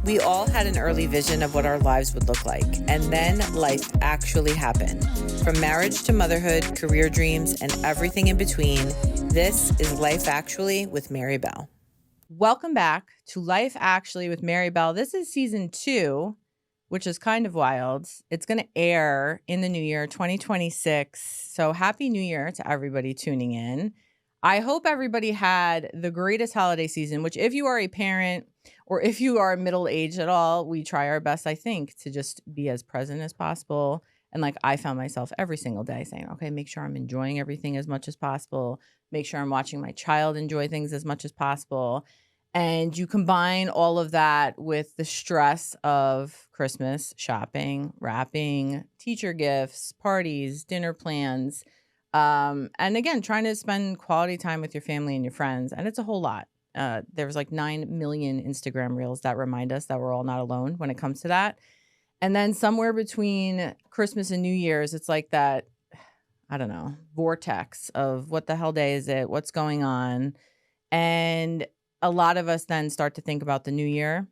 We all had an early vision of what our lives would look like, and then life actually happened. From marriage to motherhood, career dreams, and everything in between, this is Life Actually with Mary Belle. Welcome back to Life Actually with Mary Belle. This is season 2, which is kind of wild. It's going to air in the new year, 2026. So happy New Year to everybody tuning in. I hope everybody had the greatest holiday season, which if you are a parent or if you are middle-aged at all, we try our best, I think, to just be as present as possible. And like I found myself every single day saying, okay, make sure I'm enjoying everything as much as possible. Make sure I'm watching my child enjoy things as much as possible. And you combine all of that with the stress of Christmas, shopping, wrapping, teacher gifts, parties, dinner plans. And again, trying to spend quality time with your family and your friends. And it's a whole lot. There's like 9 million Instagram reels that remind us that we're all not alone when it comes to that. And then somewhere between Christmas and New Year's, it's like that, I don't know, vortex of what the hell day is it? What's going on? And a lot of us then start to think about the new year.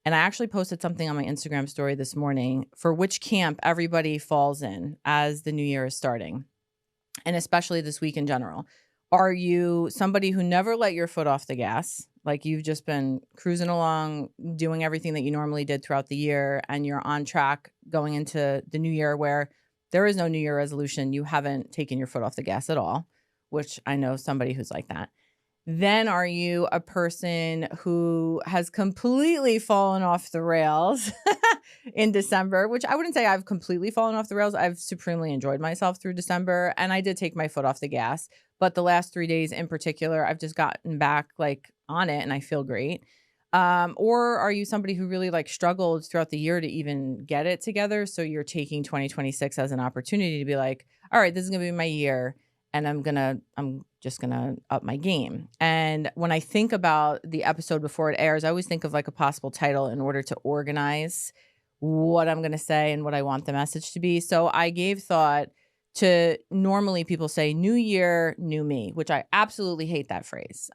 And I actually posted something on my Instagram story this morning for which camp everybody falls in as the new year is starting. And especially this week in general. Are you somebody who never let your foot off the gas? Like you've just been cruising along, doing everything that you normally did throughout the year, and you're on track going into the new year where there is no New Year resolution. You haven't taken your foot off the gas at all, which I know somebody who's like that. Then are you a person who has completely fallen off the rails in December, which I wouldn't say I've completely fallen off the rails. I've supremely enjoyed myself through December, and I did take my foot off the gas. But the last 3 days in particular, I've just gotten back like on it and I feel great. Or are you somebody who really like struggled throughout the year to even get it together? So you're taking 2026 as an opportunity to be like, all right, this is going to be my year. And I'm just gonna up my game. And when I think about the episode before it airs, I always think of like a possible title in order to organize what I'm gonna say and what I want the message to be. So I gave thought to, normally people say new year, new me, which I absolutely hate that phrase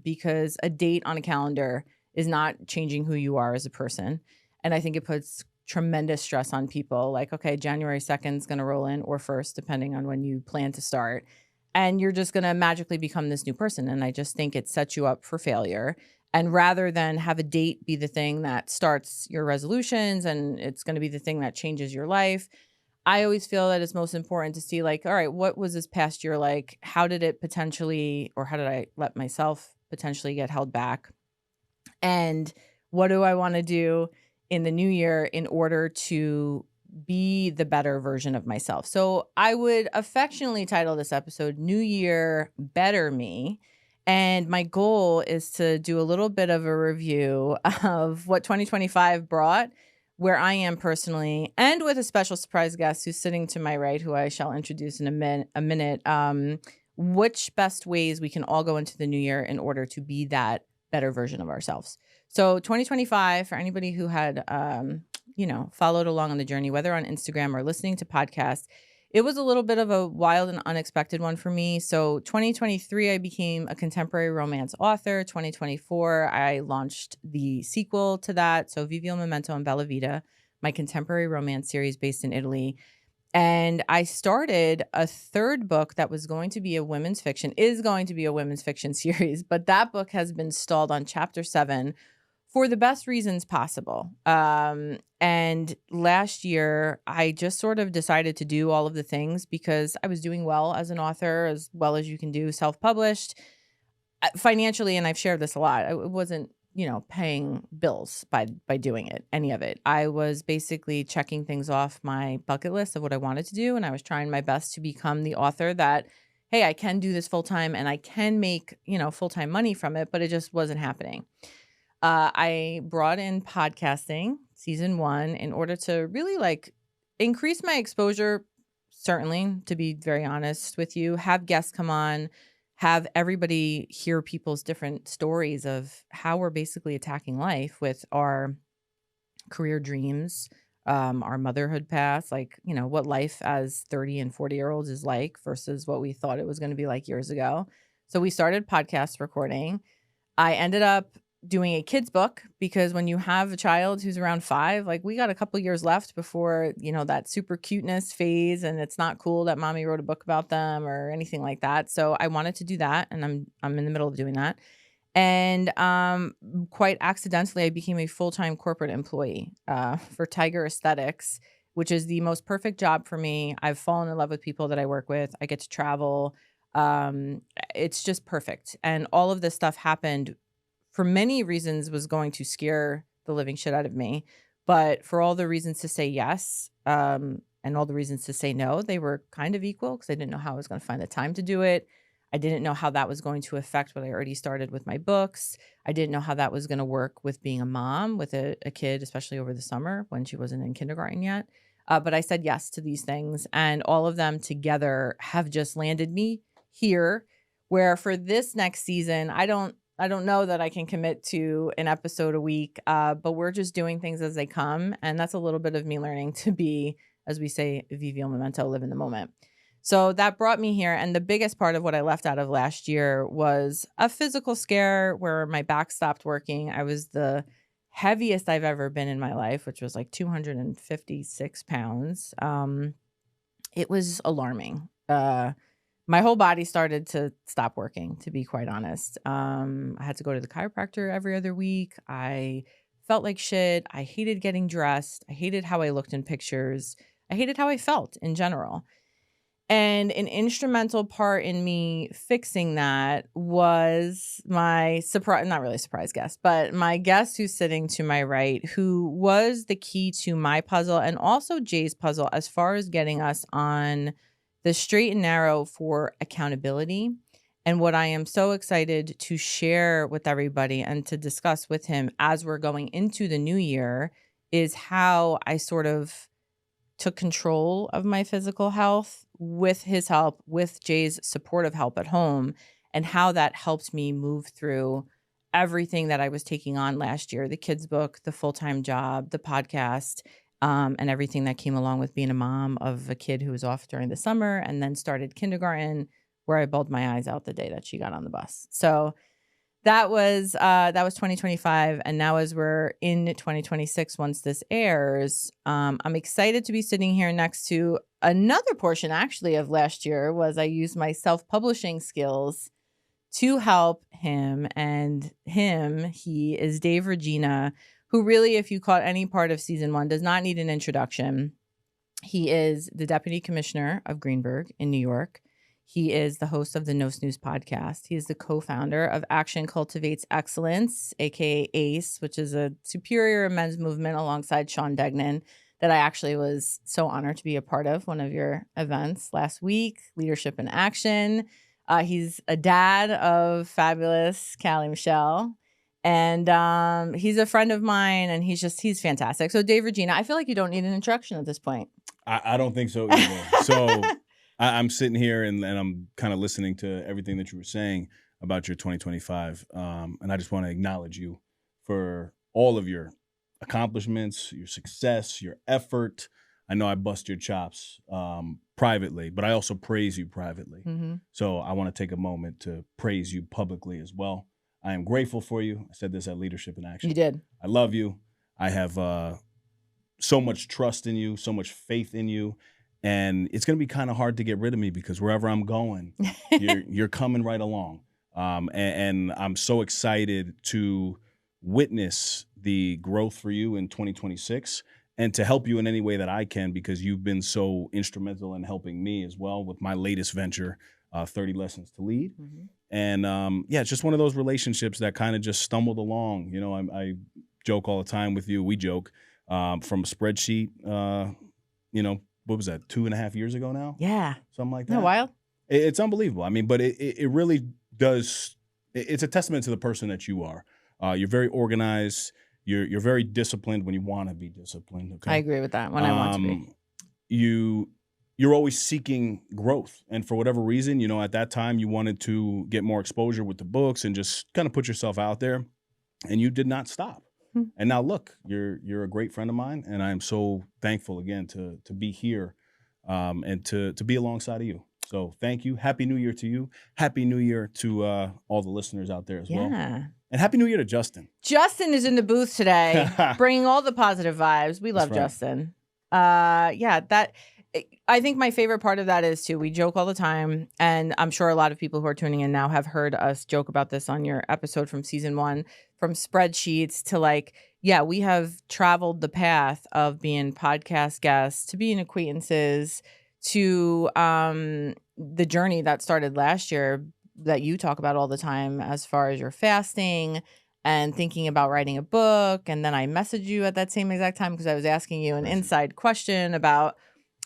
because a date on a calendar is not changing who you are as a person. And I think it puts tremendous stress on people. Like, okay, January 2nd is gonna roll in, or 1st, depending on when you plan to start. And you're just going to magically become this new person. And I just think it sets you up for failure. And rather than have a date be the thing that starts your resolutions and it's going to be the thing that changes your life, I always feel that it's most important to see like, all right, what was this past year like? How did it potentially, or how did I let myself potentially get held back? And what do I want to do in the new year in order to be the better version of myself? So I would affectionately title this episode New Year, Better Me. And my goal is to do a little bit of a review of what 2025 brought, where I am personally, and with a special surprise guest who's sitting to my right, who I shall introduce in a minute, which best ways we can all go into the new year in order to be that better version of ourselves. So 2025, for anybody who had followed along on the journey, whether on Instagram or listening to podcasts, it was a little bit of a wild and unexpected one for me. So 2023, I became a contemporary romance author. 2024, I launched the sequel to that. So Vivi Memento and Bella Vita, my contemporary romance series based in Italy. And I started a third book that was going to be a women's fiction, is going to be a women's fiction series, but that book has been stalled on chapter 7 for the best reasons possible. And last year, I just sort of decided to do all of the things because I was doing well as an author, as well as you can do self-published financially. And I've shared this a lot. I wasn't, paying bills by doing it, any of it. I was basically checking things off my bucket list of what I wanted to do. And I was trying my best to become the author that, hey, I can do this full time and I can make, full-time money from it, but it just wasn't happening. I brought in podcasting season 1 in order to really increase my exposure, certainly, to be very honest with you, have guests come on, have everybody hear people's different stories of how we're basically attacking life with our career dreams, our motherhood path, what life as 30 and 40-year-olds is like versus what we thought it was going to be like years ago. So we started podcast recording. I ended up doing a kids book, because when you have a child who's around 5, like we got a couple years left before, that super cuteness phase, and it's not cool that mommy wrote a book about them or anything like that. So I wanted to do that, and I'm in the middle of doing that. And quite accidentally, I became a full-time corporate employee for Tiger Aesthetics, which is the most perfect job for me. I've fallen in love with people that I work with. I get to travel. It's just perfect. And all of this stuff happened for many reasons, was going to scare the living shit out of me. But for all the reasons to say yes, and all the reasons to say no, they were kind of equal, because I didn't know how I was going to find the time to do it. I didn't know how that was going to affect what I already started with my books. I didn't know how that was going to work with being a mom with a kid, especially over the summer when she wasn't in kindergarten yet. But I said yes to these things, and all of them together have just landed me here, where for this next season, I don't know that I can commit to an episode a week, but we're just doing things as they come. And that's a little bit of me learning to be, as we say, vivi il momento, live in the moment. So that brought me here. And the biggest part of what I left out of last year was a physical scare where my back stopped working. I was the heaviest I've ever been in my life, which was like 256 pounds. It was alarming. My whole body started to stop working, to be quite honest. I had to go to the chiropractor every other week. I felt like shit. I hated getting dressed. I hated how I looked in pictures. I hated how I felt in general. And an instrumental part in me fixing that was my not really surprise guest, but my guest who's sitting to my right, who was the key to my puzzle and also Jay's puzzle as far as getting us on the straight and narrow for accountability. And what I am so excited to share with everybody and to discuss with him as we're going into the new year is how I sort of took control of my physical health with his help, with Jay's supportive help at home, and how that helped me move through everything that I was taking on last year, the kids book, the full-time job, the podcast, and everything that came along with being a mom of a kid who was off during the summer and then started kindergarten, where I bawled my eyes out the day that she got on the bus. So that was 2025. And now as we're in 2026, once this airs, I'm excited to be sitting here next to another portion actually of last year was I used my self-publishing skills to help him. And he is Dave Reggina, who really, if you caught any part of season 1, does not need an introduction. He is the deputy commissioner of Greenburgh in New York. He is the host of the No Snooze Podcast. He is the co-founder of Action Cultivates Excellence, aka A.C.E, which is a superior men's movement alongside Sean Degnan that I actually was so honored to be a part of one of your events last week, Leadership in Action. He's a dad of fabulous Callie Michelle. And he's a friend of mine, and he's fantastic. So Dave Reggina, I feel like you don't need an introduction at this point. I don't think so either. So I'm sitting here and I'm kind of listening to everything that you were saying about your 2025. And I just want to acknowledge you for all of your accomplishments, your success, your effort. I know I bust your chops privately, but I also praise you privately. Mm-hmm. So I want to take a moment to praise you publicly as well. I am grateful for you. I said this at Leadership in Action. You did. I love you. I have so much trust in you, so much faith in you. And it's going to be kind of hard to get rid of me because wherever I'm going, you're coming right along. And I'm so excited to witness the growth for you in 2026 and to help you in any way that I can, because you've been so instrumental in helping me as well with my latest venture, 30 Lessons to Lead. Mm-hmm. And it's just one of those relationships that kind of just stumbled along. You know, I joke all the time with you. We joke from a spreadsheet, what was that, 2.5 years ago now? Yeah. Something like that. No, wild. It's unbelievable. I mean, but it really does. It's a testament to the person that you are. You're very organized. You're very disciplined when you want to be disciplined. Okay? I agree with that. When I want to be. You're always seeking growth. And for whatever reason, at that time you wanted to get more exposure with the books and just kind of put yourself out there, and you did not stop. And now look, you're a great friend of mine, and I am so thankful again to be here and to be alongside of you. So thank you. Happy New Year to you. Happy New Year to all the listeners out there as well. And Happy New Year to Justin. Justin is in the booth today, bringing all the positive vibes. We love Justin. I think my favorite part of that is too, we joke all the time, and I'm sure a lot of people who are tuning in now have heard us joke about this on your episode from season 1, from spreadsheets to like, yeah, we have traveled the path of being podcast guests to being acquaintances to the journey that started last year that you talk about all the time as far as your fasting and thinking about writing a book. And then I messaged you at that same exact time because I was asking you an inside question about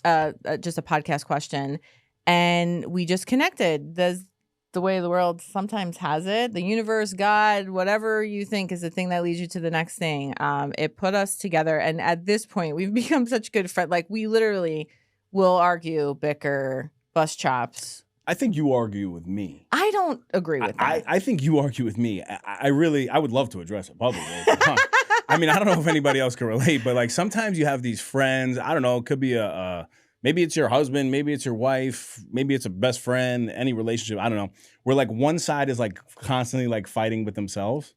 just a podcast question, and we just connected. The way the world sometimes has it, the universe, God, whatever you think is the thing that leads you to the next thing. It put us together, and at this point, we've become such good friends. Like we literally will argue, bicker, bust chops. I think you argue with me. I don't agree with that. I think you argue with me. I would love to address it publicly. I mean, I don't know if anybody else can relate, but like sometimes you have these friends. I don't know. It could be maybe it's your husband, maybe it's your wife, maybe it's a best friend, any relationship. I don't know. Where like one side is like constantly like fighting with themselves.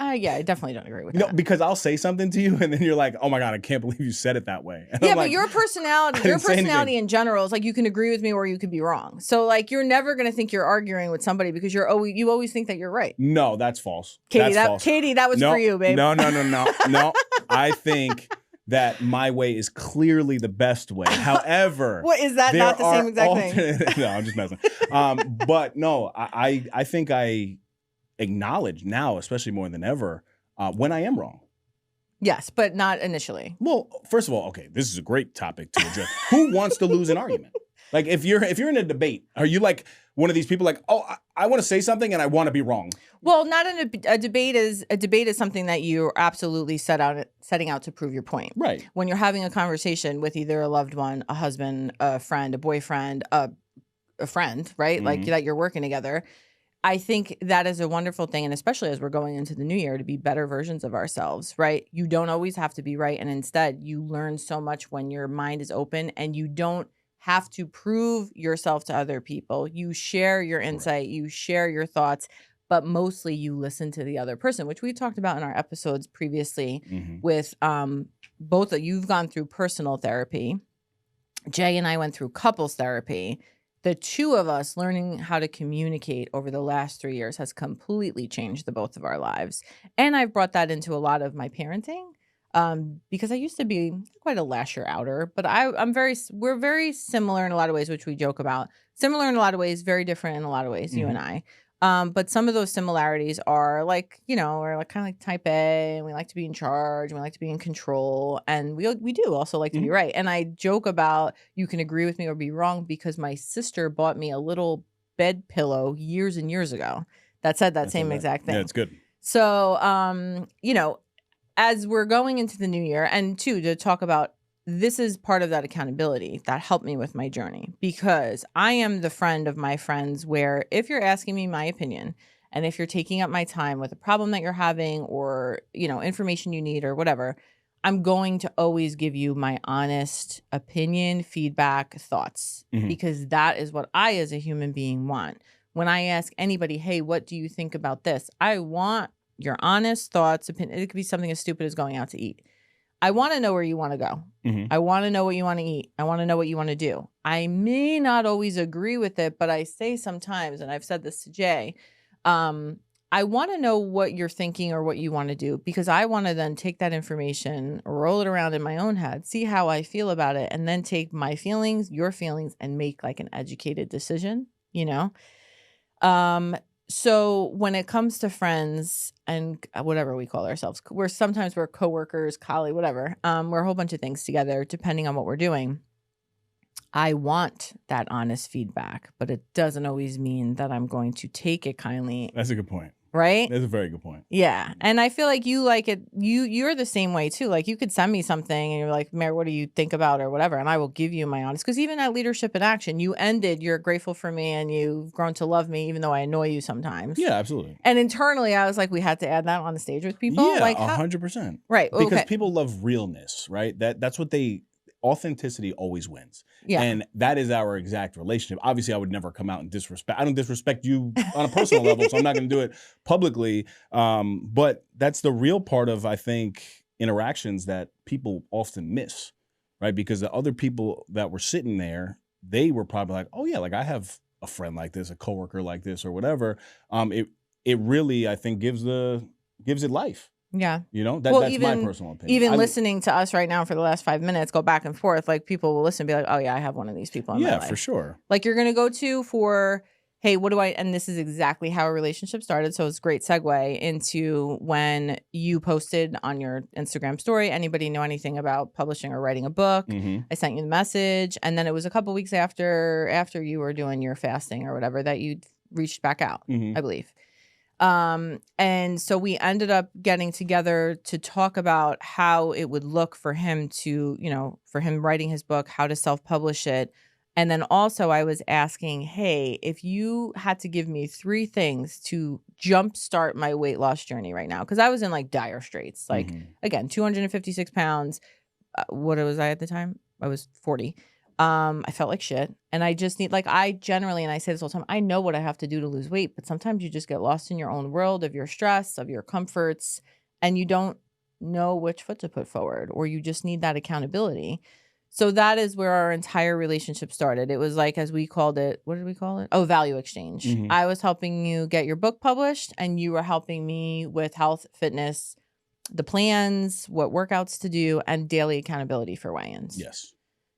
I definitely don't agree with that. No, because I'll say something to you and then you're like, oh my God, I can't believe you said it that way. And yeah, I'm but like, your personality in general is like you can agree with me or you could be wrong. So like you're never going to think you're arguing with somebody because you always think that you're right. No, that's false. Katie, that's false. Katie, that was for you, babe. No. No, I think that my way is clearly the best way. However, what is that? Not the same exact thing? No, I'm just messing. But no, I think I acknowledge now, especially more than ever, when I am wrong. Yes, but not initially. Well, first of all, okay, this is a great topic to address. Who wants to lose an argument? Like if you're in a debate, are you like one of these people like, oh, I want to say something and I want to be wrong? Well, not in a debate is something that you're absolutely setting out to prove your point. Right. When you're having a conversation with either a loved one, a husband, a friend, a boyfriend, a friend, right? Mm-hmm. Like that you're working together. I think that is a wonderful thing, and especially as we're going into the new year, to be better versions of ourselves, right? You don't always have to be right, and instead you learn so much when your mind is open and you don't have to prove yourself to other people. You share your insight, you share your thoughts, but mostly you listen to the other person, which we talked about in our episodes previously with both of you've gone through personal therapy. Jay and I went through couples therapy. The two of us learning how to communicate over the last 3 years has completely changed the both of our lives. And I've brought that into a lot of my parenting because I used to be quite a lasher outer, but we're very similar in a lot of ways, which we joke about. Similar in a lot of ways, very different in a lot of ways, you and I. But some of those similarities are like, we're like kind of like type A, and we like to be in charge, and we like to be in control, and we do also like to be right. And I joke about you can agree with me or be wrong because my sister bought me a little bed pillow years and years ago that said that same exact thing. Yeah, it's good. So, as we're going into the new year, and two, to talk about this is part of that accountability that helped me with my journey, because I am the friend of my friends where if you're asking me my opinion and if you're taking up my time with a problem that you're having or, information you need or whatever, I'm going to always give you my honest opinion, feedback, thoughts, because that is what I as a human being want. When I ask anybody, hey, what do you think about this? I want your honest thoughts, opinion. It could be something as stupid as going out to eat. I want to know where you want to go. I want to know what you want to eat. I want to know what you want to do. I may not always agree with it, but I say sometimes, and I've said this to Jay, I want to know what you're thinking or what you want to do, because I want to then take that information, roll it around in my own head, see how I feel about it, and then take my feelings, your feelings, and make like an educated decision, So when it comes to friends and whatever we call ourselves, we're coworkers, colleagues, whatever. We're a whole bunch of things together, depending on what we're doing. I want that honest feedback, but it doesn't always mean that I'm going to take it kindly. That's a good point. Right? That's a very good point. Yeah. And I feel like you like it. You're the same way too. Like you could send me something and you're like, Mary, what do you think about or whatever? And I will give you my honest, because even at Leadership in Action, you're grateful for me and you've grown to love me, even though I annoy you sometimes. Yeah, absolutely. And internally, I was like, we had to add that on the stage with people. Yeah, like 100%. Right. Because people love realness, right? That's what they authenticity always wins. Yeah. And that is our exact relationship. Obviously, I would never come out and disrespect. I don't disrespect you on a personal level, so I'm not going to do it publicly. But that's the real part of, I think, interactions that people often miss, right? Because the other people that were sitting there, they were probably like, oh yeah, like I have a friend like this, a coworker like this, or whatever. It really, I think, gives it life. Yeah. You know, that's my personal opinion. Even listening to us right now for the last 5 minutes, go back and forth, like people will listen and be like, oh yeah, I have one of these people in my life. Yeah, for sure. Like you're going to go to for, hey, what do I, and this is exactly how a relationship started. So it's a great segue into when you posted on your Instagram story, anybody know anything about publishing or writing a book? Mm-hmm. I sent you the message. And then it was a couple weeks after you were doing your fasting or whatever that you reached back out, I believe. And so we ended up getting together to talk about how it would look for him to, you know, for him writing his book, how to self-publish it. And then also I was asking, hey, if you had to give me 3 things to jumpstart my weight loss journey right now, because I was in like dire straits, like again, 256 pounds. What was I at the time? I was 40. I felt like shit. And I just need, like, I generally, and I say this all the time, I know what I have to do to lose weight, but sometimes you just get lost in your own world of your stress, of your comforts, and you don't know which foot to put forward, or you just need that accountability. So that is where our entire relationship started. It was like, as we called it, what did we call it? Oh, value exchange. I was helping you get your book published, and you were helping me with health, fitness, the plans, what workouts to do, and daily accountability for weigh-ins. Yes.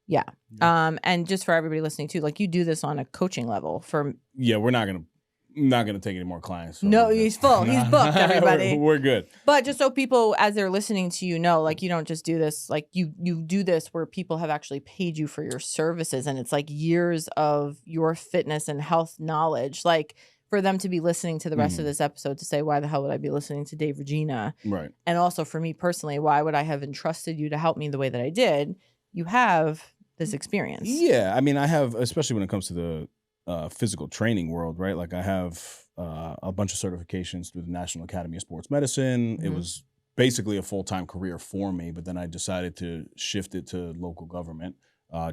Yeah. And just for everybody listening too, like you do this on a coaching level for. Yeah, we're not gonna take any more clients. So no, he's full. He's booked, everybody. we're good. But just so people, as they're listening to you, know, like you don't just do this, like you do this where people have actually paid you for your services, and it's like years of your fitness and health knowledge. Like for them to be listening to the rest of this episode to say, why the hell would I be listening to Dave Reggina? Right. And also for me personally, why would I have entrusted you to help me the way that I did? You have this experience. Yeah, I mean, I have, especially when it comes to the physical training world, right? Like I have a bunch of certifications through the National Academy of Sports Medicine. It was basically a full-time career for me, but then I decided to shift it to local government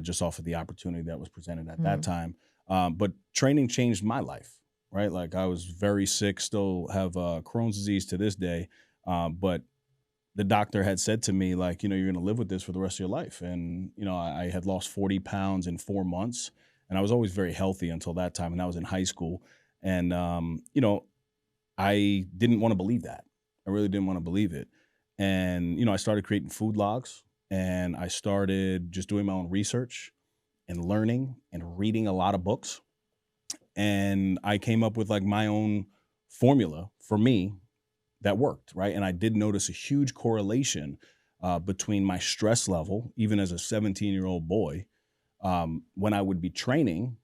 just off of the opportunity that was presented at that time. But training changed my life, right? Like I was very sick, still have Crohn's disease to this day, but the doctor had said to me, like, you know, you're going to live with this for the rest of your life. And, you know, I had lost 40 pounds in 4 months, and I was always very healthy until that time. And I was in high school. And, you know, I didn't want to believe that. I really didn't want to believe it. And, you know, I started creating food logs, and I started just doing my own research and learning and reading a lot of books. And I came up with like my own formula for me that worked, right? And I did notice a huge correlation between my stress level, even as a 17-year-old boy, when I would be training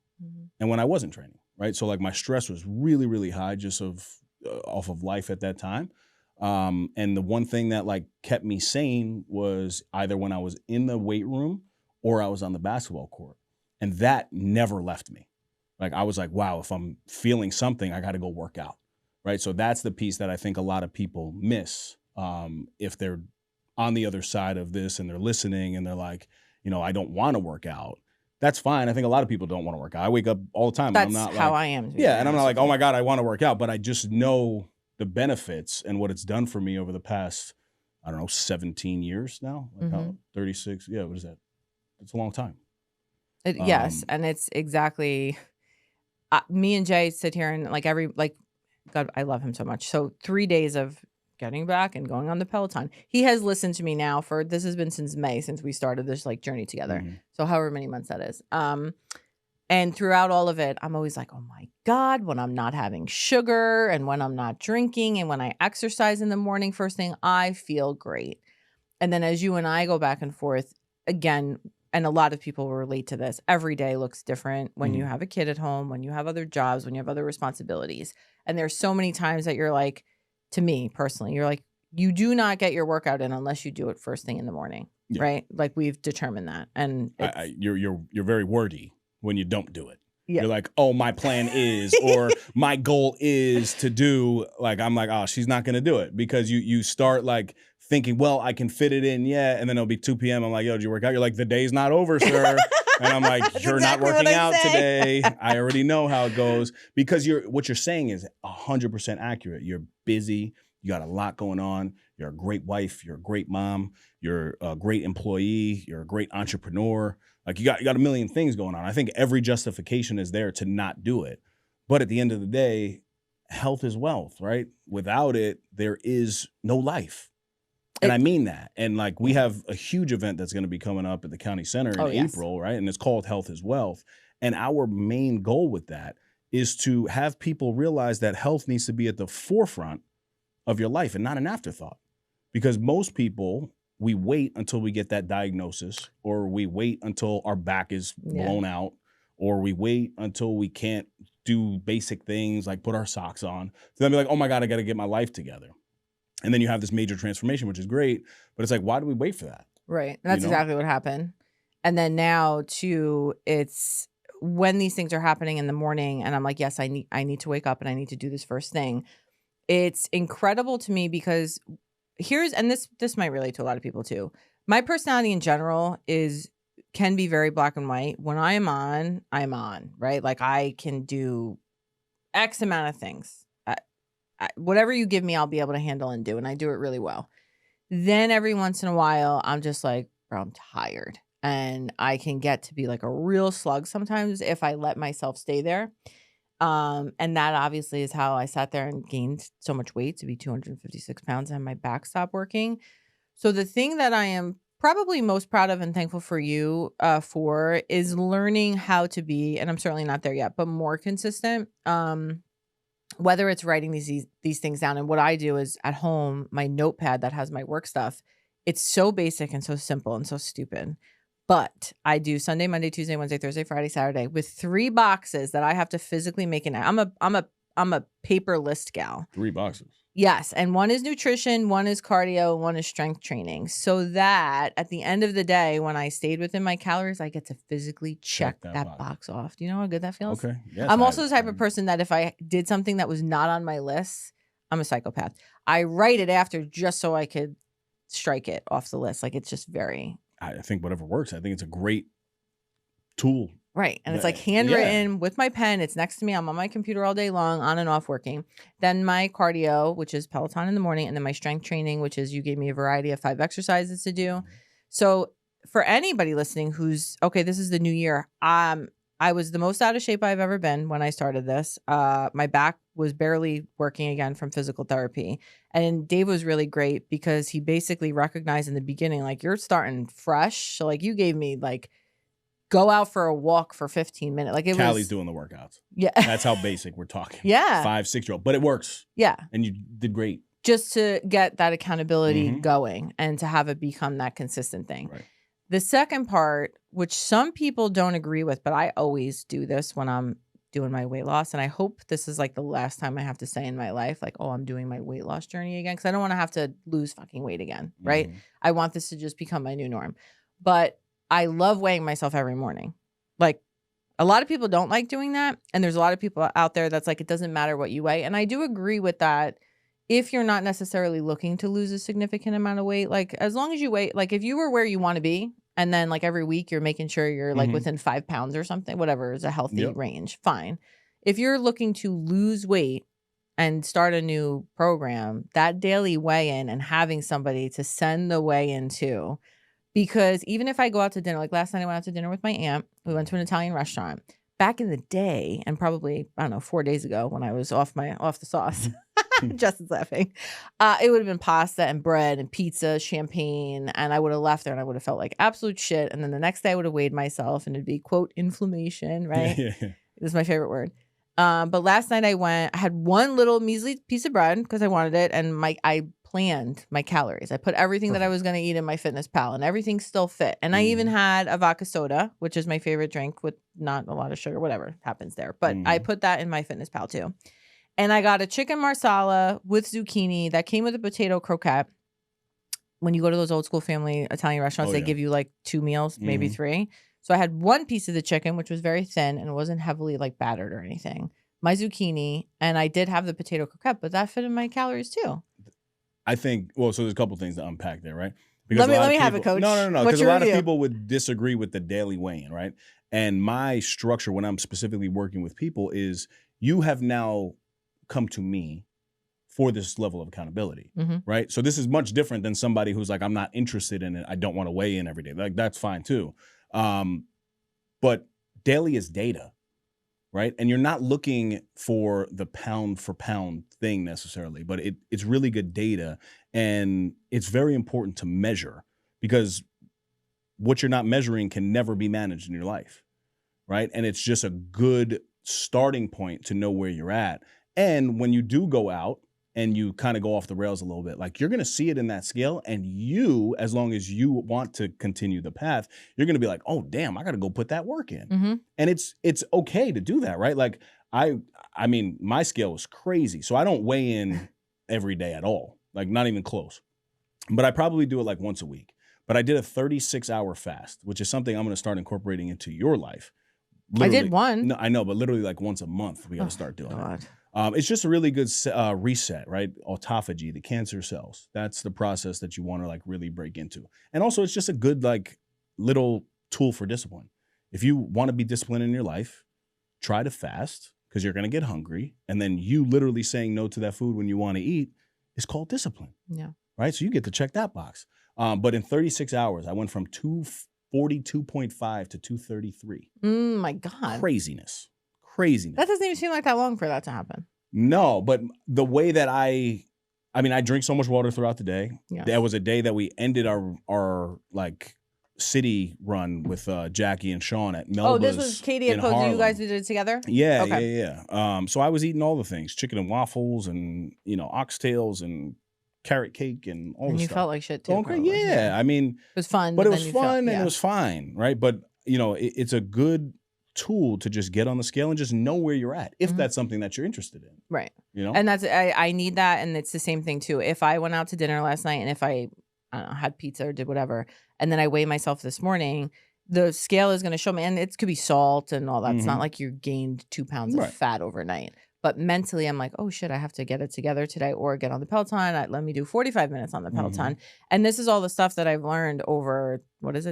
and when I wasn't training, right? So like my stress was really, really high just off of life at that time. And the one thing that like kept me sane was either when I was in the weight room or I was on the basketball court. And that never left me. Like I was like, wow, if I'm feeling something, I got to go work out. Right. So that's the piece that I think a lot of people miss if they're on the other side of this and they're listening and they're like, you know, I don't want to work out. That's fine. I think a lot of people don't want to work out. I wake up all the time. That's and I'm not how like, I am. Yeah. And I'm not like, oh my God, I want to work out. But I just know the benefits and what it's done for me over the past, I don't know, 17 years now. Like how 36. Yeah. What is that? It's a long time. Yes. And it's exactly, me and Jay sit here and like God, I love him so much. So 3 days of getting back and going on the Peloton. He has listened to me now this has been since May, since we started this like journey together. So however many months that is. And throughout all of it, I'm always like, oh my God, when I'm not having sugar and when I'm not drinking and when I exercise in the morning, first thing, I feel great. And then as you and I go back and forth again, and a lot of people will relate to this, every day looks different when you have a kid at home, when you have other jobs, when you have other responsibilities. And there's so many times that you're like, to me personally, you're like, you do not get your workout in unless you do it first thing in the morning, right? Like we've determined that. And you're very wordy when you don't do it. Yeah. You're like, oh, my plan is, or my goal is to do, like, I'm like, oh, she's not going to do it because you start like thinking, well, I can fit it in, yeah. And then it'll be 2 p.m. I'm like, yo, did you work out? You're like, the day's not over, sir. And I'm like, you're exactly not working out say. today. I already know how it goes. Because what you're saying is 100% accurate. You're busy. You got a lot going on. You're a great wife. You're a great mom. You're a great employee. You're a great entrepreneur. Like you got a million things going on. I think every justification is there to not do it. But at the end of the day, health is wealth, right? Without it, there is no life. And I mean that. And like we have a huge event that's going to be coming up at the county center in April, right? And it's called Health is Wealth. And our main goal with that is to have people realize that health needs to be at the forefront of your life and not an afterthought. Because most people, we wait until we get that diagnosis, or we wait until our back is blown out, or we wait until we can't do basic things like put our socks on. So then be like, oh my God, I got to get my life together. And then you have this major transformation, which is great. But it's like, why do we wait for that? Right. And that's exactly what happened. And then now too, it's when these things are happening in the morning and I'm like, yes, I need to wake up and I need to do this first thing. It's incredible to me because this might relate to a lot of people too. My personality in general can be very black and white. When I'm on, right? Like I can do X amount of things. Whatever you give me, I'll be able to handle and do. And I do it really well. Then every once in a while, I'm just like, bro, I'm tired. And I can get to be like a real slug sometimes if I let myself stay there. And that obviously is how I sat there and gained so much weight to be 256 pounds and my back stopped working. So the thing that I am probably most proud of and thankful for you for is learning how to be, and I'm certainly not there yet, but more consistent. Whether it's writing these things down. And what I do is at home, my notepad that has my work stuff, it's so basic and so simple and so stupid. But I do Sunday, Monday, Tuesday, Wednesday, Thursday, Friday, Saturday with 3 boxes that I have to physically make I'm a paper list gal. 3 boxes. Yes. And one is nutrition, one is cardio, and one is strength training. So that at the end of the day, when I stayed within my calories, I get to physically check that box off. Do you know how good that feels? Okay. Yes, I'm also the type of person that if I did something that was not on my list, I'm a psychopath. I write it after just so I could strike it off the list. Like it's just very. I think whatever works. I think it's a great tool. Right. And it's like handwritten with my pen. It's next to me. I'm on my computer all day long, on and off working. Then my cardio, which is Peloton in the morning, and then my strength training, which is you gave me a variety of 5 exercises to do. So for anybody listening who's, okay, this is the new year. I was the most out of shape I've ever been when I started this. My back was barely working again from physical therapy. And Dave was really great because he basically recognized in the beginning, like, you're starting fresh. So like you gave me like, go out for a walk for 15 minutes. Like Callie's doing the workouts. Yeah. That's how basic we're talking. Yeah. 5, 6-year-old. But it works. Yeah. And you did great. Just to get that accountability going and to have it become that consistent thing. Right. The second part, which some people don't agree with, but I always do this when I'm doing my weight loss. And I hope this is like the last time I have to say in my life, like, oh, I'm doing my weight loss journey again. Because I don't want to have to lose fucking weight again. Right. I want this to just become my new norm. But I love weighing myself every morning. Like a lot of people don't like doing that. And there's a lot of people out there that's like, it doesn't matter what you weigh. And I do agree with that. If you're not necessarily looking to lose a significant amount of weight, like as long as you weigh, like if you were where you want to be, and then like every week you're making sure you're like within 5 pounds or something, whatever is a healthy range, fine. If you're looking to lose weight and start a new program, that daily weigh-in and having somebody to send the weigh-in to. Because even if I go out to dinner, like last night I went out to dinner with my aunt. We went to an Italian restaurant. Back in the day, and probably, I don't know, 4 days ago when I was off the sauce, Justin's laughing, it would have been pasta and bread and pizza, champagne, and I would have left there and I would have felt like absolute shit. And then the next day I would have weighed myself and it'd be, quote, inflammation, right? This is my favorite word. But last night I had one little measly piece of bread because I wanted it, and I planned my calories. I put everything that I was going to eat in my Fitness Pal, and everything still fit. And I even had a vodka soda, which is my favorite drink with not a lot of sugar, whatever happens there. But I put that in my Fitness Pal too. And I got a chicken marsala with zucchini that came with a potato croquette. When you go to those old school family Italian restaurants, they give you like 2 meals, maybe 3. So I had one piece of the chicken, which was very thin and it wasn't heavily like battered or anything. My zucchini, and I did have the potato croquette, but that fit in my calories too. I think, well, so there's a couple things to unpack there, right? Let a lot me of have it, people- Coach. No. What's Because a your lot of review? people would disagree with the daily weigh-in, right? And my structure when I'm specifically working with people is you have now come to me for this level of accountability, right? So this is much different than somebody who's like, I'm not interested in it. I don't want to weigh in every day. Like, that's fine too. But daily is data, right? And you're not looking for the pound for pound thing necessarily, but it's really good data. And it's very important to measure because what you're not measuring can never be managed in your life, right? And it's just a good starting point to know where you're at. And when you do go out and you kind of go off the rails a little bit, like you're going to see it in that scale. And you, as long as you want to continue the path, you're going to be like, oh, damn, I got to go put that work in. And it's okay to do that, right? Like I mean, my scale is crazy. So I don't weigh in every day at all, like not even close. But I probably do it like once a week. But I did a 36-hour fast, which is something I'm going to start incorporating into your life. Literally, I did one. No, I know, but literally like once a month, we got to start doing God. it. It's just a really good reset, right? Autophagy, the cancer cells. That's the process that you want to like really break into. And also it's just a good like little tool for discipline. If you want to be disciplined in your life, try to fast because you're going to get hungry. And then you literally saying no to that food when you want to eat is called discipline. Yeah. Right? So you get to check that box. But in 36 hours, I went from 242.5 to 233. My God. Craziness. That doesn't even seem like that long for that to happen. No, but the way that I drink so much water throughout the day. Yes. There was a day that we ended our like city run with Jackie and Sean at Melba's. Oh, this was Katie and Posey. You guys did it together? Yeah, Okay. yeah. So I was eating all the things, chicken and waffles and, oxtails and carrot cake and all And the you stuff. felt like shit too. Okay, probably. yeah. I mean, it was fun. but it then was you fun felt- and it was fine, right? But, it's a good tool to just get on the scale and just know where you're at if that's something that you're interested in. Right. And that's I need that, and it's the same thing too. If I went out to dinner last night and if I don't know, had pizza or did whatever, and then I weigh myself this morning, the scale is going to show me, and it could be salt and all that. It's not like you gained 2 pounds of fat overnight. But mentally, I'm like, oh shit, I have to get it together today or get on the Peloton. Let me do 45 minutes on the Peloton. And this is all the stuff that I've learned over,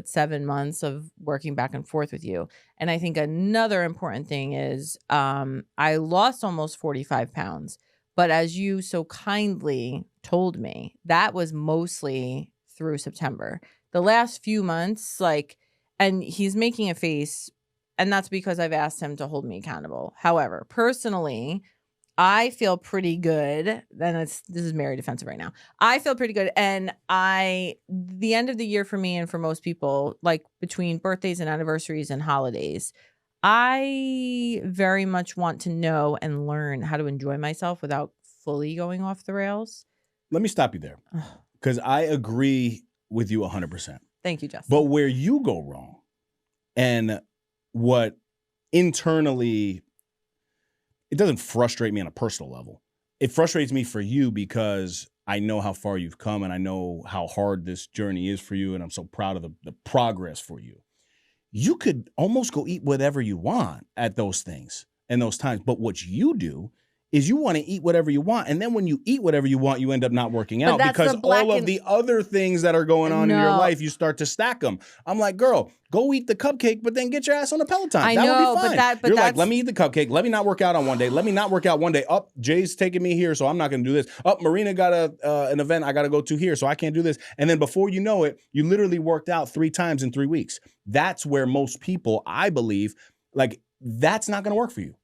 7 months of working back and forth with you. And I think another important thing is I lost almost 45 pounds. But as you so kindly told me, that was mostly through September. The last few months, and he's making a face, and that's because I've asked him to hold me accountable. However, personally, I feel pretty good. This is Mary defensive right now. I feel pretty good. And the end of the year for me and for most people, like between birthdays and anniversaries and holidays, I very much want to know and learn how to enjoy myself without fully going off the rails. Let me stop you there because I agree with you 100%. Thank you, Justin. But where you go wrong and what internally, it doesn't frustrate me on a personal level. It frustrates me for you because I know how far you've come and I know how hard this journey is for you. And I'm so proud of the progress for you. You could almost go eat whatever you want at those things and those times. But what you do is you want to eat whatever you want. And then when you eat whatever you want, you end up not working out because all of the other things that are going on in your life, you start to stack them. I'm like, girl, go eat the cupcake, but then get your ass on the Peloton. I that know, would be fine. but You're that's like, let me eat the cupcake. Let me not work out on one day. Let me not work out one day. Oh, Jay's taking me here, so I'm not going to do this. Oh, Marina got an event I got to go to here, so I can't do this. And then before you know it, you literally worked out 3 times in 3 weeks. That's where most people, I believe, that's not going to work for you.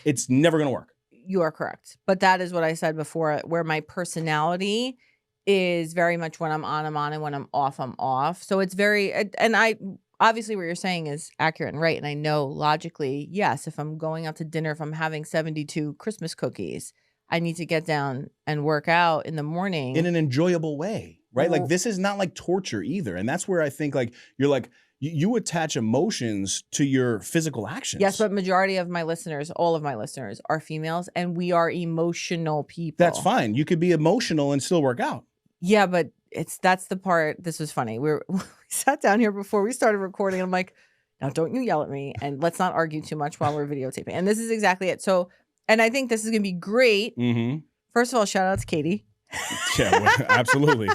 It's never going to work. You are correct. But that is what I said before, where my personality is very much when I'm on, and when I'm off. So it's very, and I, obviously what you're saying is accurate and right. And I know logically, yes, if I'm going out to dinner, if I'm having 72 Christmas cookies, I need to get down and work out in the morning. In an enjoyable way, right? Well, This is not like torture either. And that's where I think you're like, you attach emotions to your physical actions. Yes, but majority of my listeners, all of my listeners are females, and we are emotional people. That's fine. You could be emotional and still work out. Yeah, but that's the part. This was funny. We sat down here before we started recording. And I'm like, now don't you yell at me, and let's not argue too much while we're videotaping. And this is exactly it. So, and I think this is going to be great. Mm-hmm. First of all, shout out to Katie. Yeah, well, absolutely.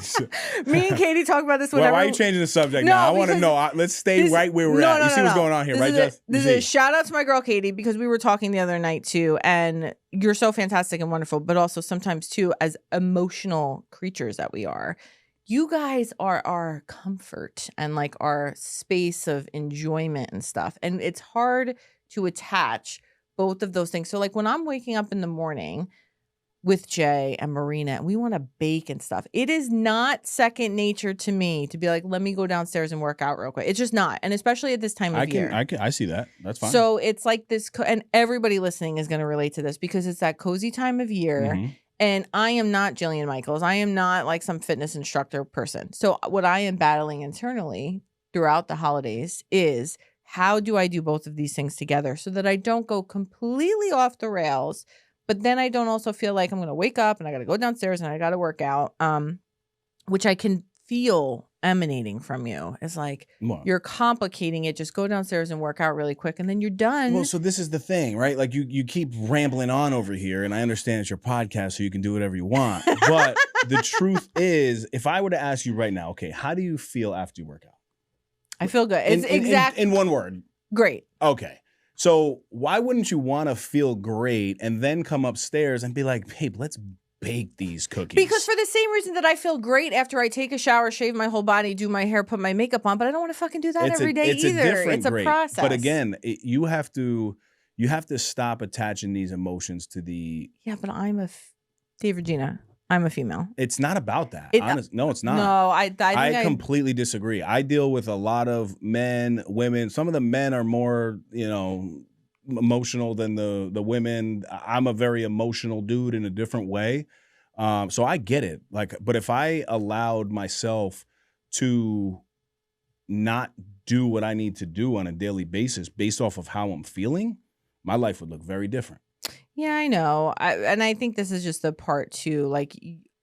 Me and Katie talk about this Well, whenever. why are you changing the subject No, now? I want to because know. Let's stay this- right where we're no, at. no, You see no, what's no. going on here, This right, is Jess? This is a shout out to my girl Katie, because we were talking the other night too, and you're so fantastic and wonderful, but also sometimes too, as emotional creatures that we are, you guys are our comfort and like our space of enjoyment and stuff. And it's hard to attach both of those things. So like when I'm waking up in the morning with Jay and Marina, and we want to bake and stuff, it is not second nature to me to be like, let me go downstairs and work out real quick. It's just not. And especially at this time of year. I see that. That's fine. So it's like this, and everybody listening is going to relate to this because it's that cozy time of year. Mhm. And I am not Jillian Michaels. I am not like some fitness instructor person. So what I am battling internally throughout the holidays is, how do I do both of these things together so that I don't go completely off the rails, but then I don't also feel like I'm going to wake up and I got to go downstairs and I got to work out, which I can feel emanating from you. It's like, Well, you're complicating it. Just go downstairs and work out really quick and then you're done. well, so this is the thing, right? Like you keep rambling on over here, and I understand it's your podcast, so you can do whatever you want. But the truth is, if I were to ask you right now, okay, how do you feel after you work out? I feel good. It's In one word. great. Okay. So why wouldn't you want to feel great and then come upstairs and be like, babe, let's bake these cookies? Because for the same reason that I feel great after I take a shower, shave my whole body, do my hair, put my makeup on, but I don't want to fucking do that every day it's either. A different It's a great. process. But again, you have to stop attaching these emotions to the. Yeah, but Reggina, I'm a female. It's not about that. No, it's not. No, I think I completely disagree. I deal with a lot of men, women. Some of the men are more, emotional than the women. I'm a very emotional dude in a different way. So I get it. But if I allowed myself to not do what I need to do on a daily basis based off of how I'm feeling, my life would look very different. Yeah, I know. And I think this is just the part too. Like,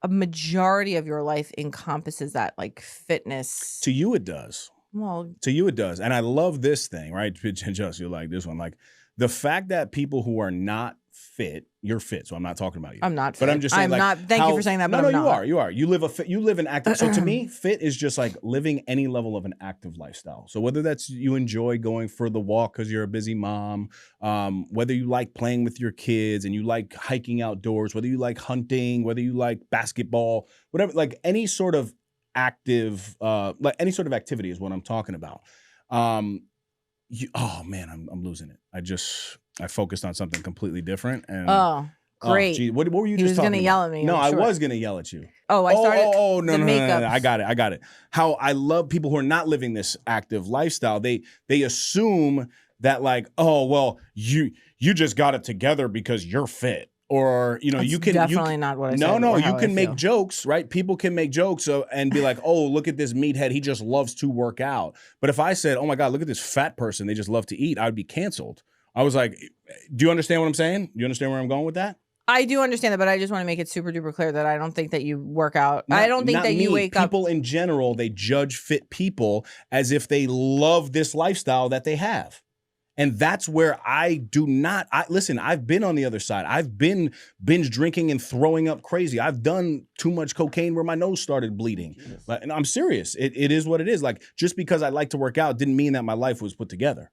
a majority of your life encompasses that, like, fitness. To you, it does. Well, to you, it does. And I love this thing, right? Just, you like this one. Like, the fact that people who are not fit, you're fit, so I'm not talking about you. I'm not fit. But I'm just saying, I'm like, not. Thank you for saying that, but I'm not. You are. You live an active. So to me, fit is just like living any level of an active lifestyle. So whether that's you enjoy going for the walk because you're a busy mom, whether you like playing with your kids and you like hiking outdoors, whether you like hunting, whether you like basketball, whatever, like any sort of active, like any sort of activity is what I'm talking about. Oh man, I'm losing it. I focused on something completely different. And great. Gee, what were you He just was talking gonna about? yell at me. No, I'm I sure. was gonna yell at you. Oh, I started. No. I got it. How I love people who are not living this active lifestyle. They assume that, like, oh well, you just got it together because you're fit. Or, That's you can definitely not what I said. No, or how you I can make feel. jokes, right? People can make jokes and be like, oh, look at this meathead. He just loves to work out. But if I said, oh my God, look at this fat person. They just love to eat, I would be canceled. I was like, do you understand what I'm saying? Do you understand where I'm going with that? I do understand that, but I just want to make it super duper clear that I don't think that you work out. I don't think that you wake up. People in general, they judge fit people as if they love this lifestyle that they have. And that's where I do not. Listen, I've been on the other side. I've been binge drinking and throwing up crazy. I've done too much cocaine where my nose started bleeding. And I'm serious. It is what it is. Like, just because I like to work out didn't mean that my life was put together.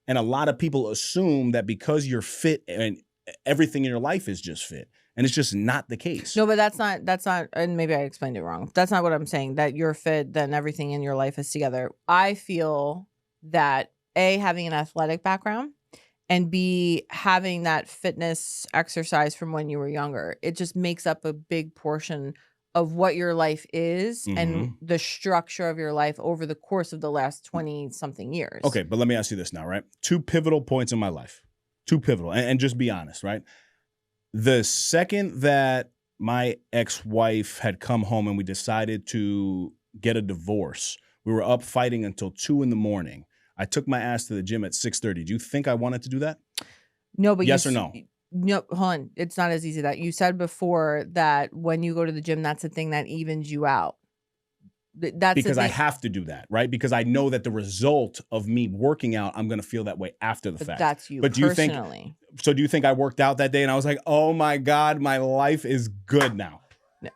And a lot of people assume that because you're fit and everything in your life is just fit. And it's just not the case. No, but that's not, and maybe I explained it wrong. That's not what I'm saying, that you're fit, then everything in your life is together. I feel that A, having an athletic background, and B, having that fitness exercise from when you were younger, it just makes up a big portion of what your life is and the structure of your life over the course of the last 20-something years. Okay, but let me ask you this now, right? 2 pivotal points in my life. 2 pivotal. And just be honest, right? The second that my ex-wife had come home and we decided to get a divorce, we were up fighting until 2 a.m. I took my ass to the gym at 6:30. Do you think I wanted to do that? No, but yes or no? No, hold on. It's not as easy that you said before that when you go to the gym, that's the thing that evens you out. That's because I have to do that, right? Because I know that the result of me working out, I'm going to feel that way after the fact. That's you. But do you think? So do you think I worked out that day and I was like, oh my God, my life is good now? No.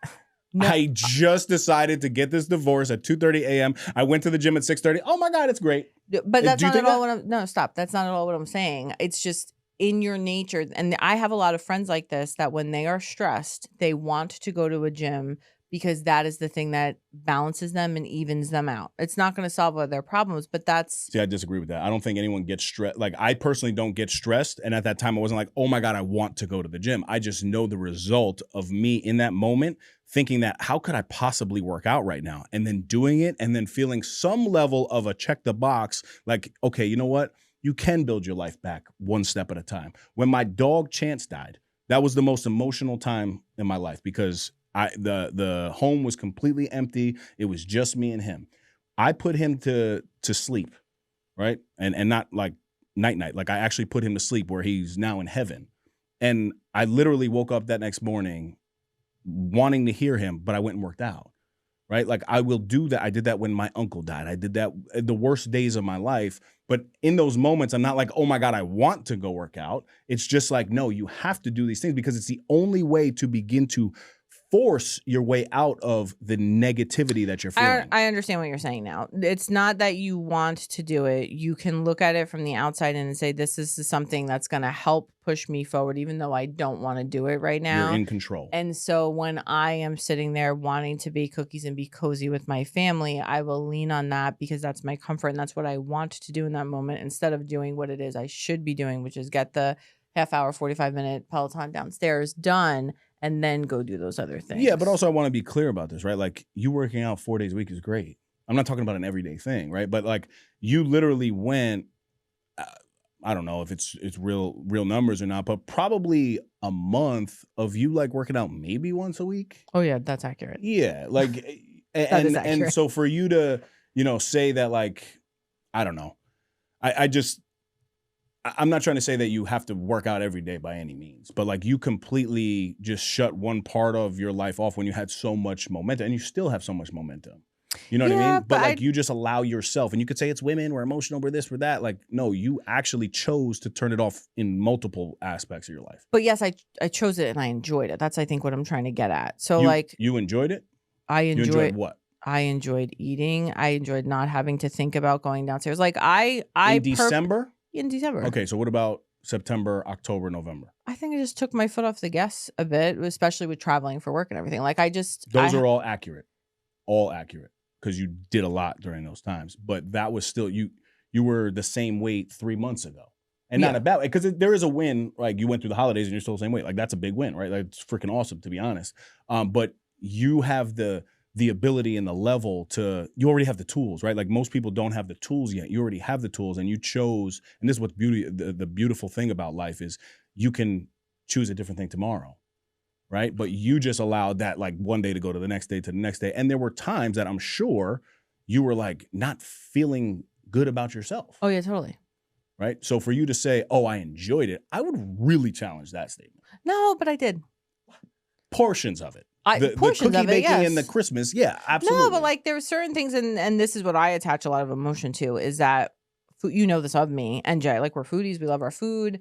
I just decided to get this divorce at 2:30 a.m. I went to the gym at 6:30. Oh my God, it's great. But that's Do you not think at all that? what I'm. No, stop. That's not at all what I'm saying. It's just in your nature. And I have a lot of friends like this that when they are stressed, they want to go to a gym because that is the thing that balances them and evens them out. It's not going to solve all their problems, but that's. See, I disagree with that. I don't think anyone gets stressed. Like, I personally don't get stressed. And at that time, I wasn't like, oh my God, I want to go to the gym. I just know the result of me in that moment thinking that how could I possibly work out right now? And then doing it and then feeling some level of a check the box. Like, okay, you know what? You can build your life back one step at a time. When my dog Chance died, that was the most emotional time in my life because the home was completely empty. It was just me and him. I put him to sleep, right? And not like night. Like I actually put him to sleep where he's now in heaven. And I literally woke up that next morning wanting to hear him, but I went and worked out, right? Like I will do that. I did that when my uncle died. I did that the worst days of my life. But in those moments, I'm not like, oh my God, I want to go work out. It's just like, no, you have to do these things because it's the only way to begin to force your way out of the negativity that you're feeling. I understand what you're saying now. It's not that you want to do it. You can look at it from the outside and say, this is something that's going to help push me forward, even though I don't want to do it right now. You're in control. And so when I am sitting there wanting to bake cookies and be cozy with my family, I will lean on that because that's my comfort and that's what I want to do in that moment instead of doing what it is I should be doing, which is get the half hour, 45-minute Peloton downstairs done and then go do those other things. Yeah, but also I want to be clear about this, right? Like you working out 4 days a week is great. I'm not talking about an everyday thing, right? But like you literally went, I don't know if it's real numbers or not, but probably a month of you like working out maybe once a week. Oh yeah, that's accurate. Yeah, like That is accurate. and so for you to, say that like, I don't know. I'm not trying to say that you have to work out every day by any means, but like you completely just shut one part of your life off when you had so much momentum and you still have so much momentum. You know what I mean? But like you just allow yourself, and you could say it's women, we're emotional, we're this, we're that. Like, no, you actually chose to turn it off in multiple aspects of your life. But yes, I chose it and I enjoyed it. That's, I think, what I'm trying to get at. So you enjoyed it? I enjoyed, you enjoyed what? I enjoyed eating. I enjoyed not having to think about going downstairs. Like in December? In December. Okay, so what about September, October, November? I think I just took my foot off the gas a bit, especially with traveling for work and everything. Like those are all accurate. All accurate. Because you did a lot during those times. But that was still, you were the same weight 3 months ago. And not a bad way. Because there is a win, like you went through the holidays and you're still the same weight. Like that's a big win, right? Like, it's freaking awesome, to be honest. But you have the ability and the level to, you already have the tools, right? Like most people don't have the tools yet. You already have the tools and you chose, and this is what's the beautiful thing about life is you can choose a different thing tomorrow, right? But you just allowed that like one day to go to the next day to the next day. And there were times that I'm sure you were like not feeling good about yourself. Oh yeah, totally. Right? So for you to say, oh, I enjoyed it, I would really challenge that statement. No, but I did. Portions of it. Portions the cookie of it, making yes. and the Christmas, yeah, absolutely. No, but like there were certain things, and this is what I attach a lot of emotion to, is that, you know this of me and Jay, like we're foodies, we love our food,